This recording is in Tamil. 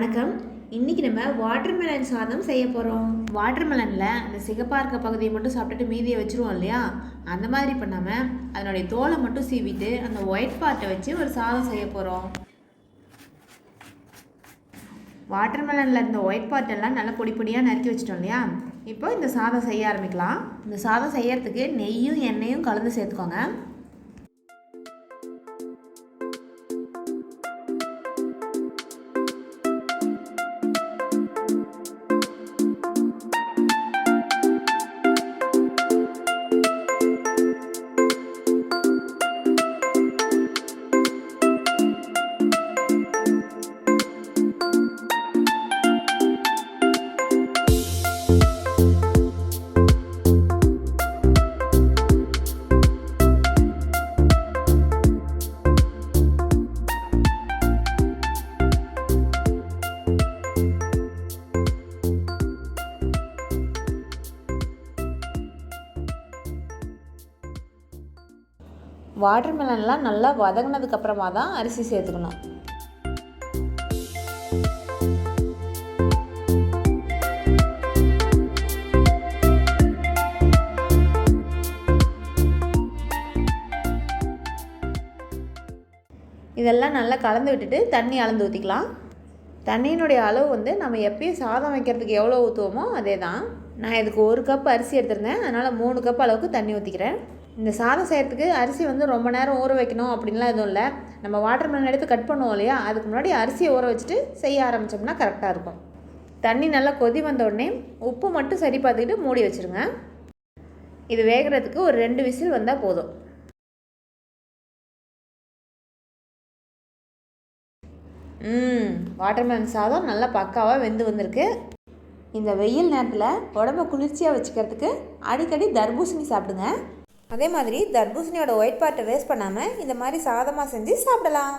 வணக்கம். இன்றைக்கி நம்ம வாட்டர்மெலன் சாதம் செய்ய போகிறோம். வாட்டர்மெலனில் அந்த சிகப்பாக இருக்க பகுதியை மட்டும் சாப்பிட்டுட்டு மீதியை வச்சுருவோம் இல்லையா, அந்த மாதிரி பண்ணாமல் அதனுடைய தோலை மட்டும் சீவிட்டு அந்த ஒயிட் பார்ட்டை வச்சு ஒரு சாதம் செய்ய போகிறோம். வாட்டர்மெலனில் இருந்த ஒயிட் பார்ட்டெல்லாம் நல்லா பொடி பொடியாக நறுக்கி வச்சிட்டோம் இல்லையா. இப்போ இந்த சாதம் செய்ய ஆரம்பிக்கலாம். இந்த சாதம் செய்யறதுக்கு நெய்யும் எண்ணெயும் கலந்து சேர்த்துக்கோங்க. வாட்டர்மெலன்லாம் நல்லா வதங்கினதுக்கப்புறமா தான் அரிசி சேர்த்துக்கணும். இதெல்லாம் நல்லா கலந்து விட்டுட்டு தண்ணி அளந்து ஊற்றிக்கலாம். தண்ணியினுடைய அளவு நம்ம எப்பயும் சாதம் வைக்கிறதுக்கு எவ்வளோ ஊற்றுவோமோ அதே தான். நான் இதுக்கு 1 கப் அரிசி எடுத்திருந்தேன், அதனால் 3 கப் அளவுக்கு தண்ணி ஊற்றிக்கிறேன். இந்த சாதம் செய்கிறதுக்கு அரிசி ரொம்ப நேரம் ஊற வைக்கணும் அப்படின்லாம் எதுவும் இல்லை. நம்ம வாட்டர்மெலன் எடுத்து கட் பண்ணுவோம் இல்லையா, அதுக்கு முன்னாடி அரிசியை ஊற வச்சுட்டு செய்ய ஆரம்பித்தோம்னா கரெக்டாக இருக்கும். தண்ணி நல்லா கொதி வந்த உடனே உப்பு மட்டும் சரி பார்த்துக்கிட்டு மூடி வச்சுருங்க. இது வேகிறதுக்கு ஒரு 2 விசில் வந்தால் போதும். வாட்டர்மெலன் சாதம் நல்லா பக்காவாக வெந்து வந்திருக்கு. இந்த வெயில் நேரத்தில் உடம்பை குளிர்ச்சியாக வச்சுக்கிறதுக்கு அடிக்கடி தர்பூசணி சாப்பிடுங்க. அதே மாதிரி தர்பூசணியோட ஒயிட் பார்ட்டை வேஸ்ட் பண்ணாமல் இந்த மாதிரி சாதமாக செஞ்சு சாப்பிடலாம்.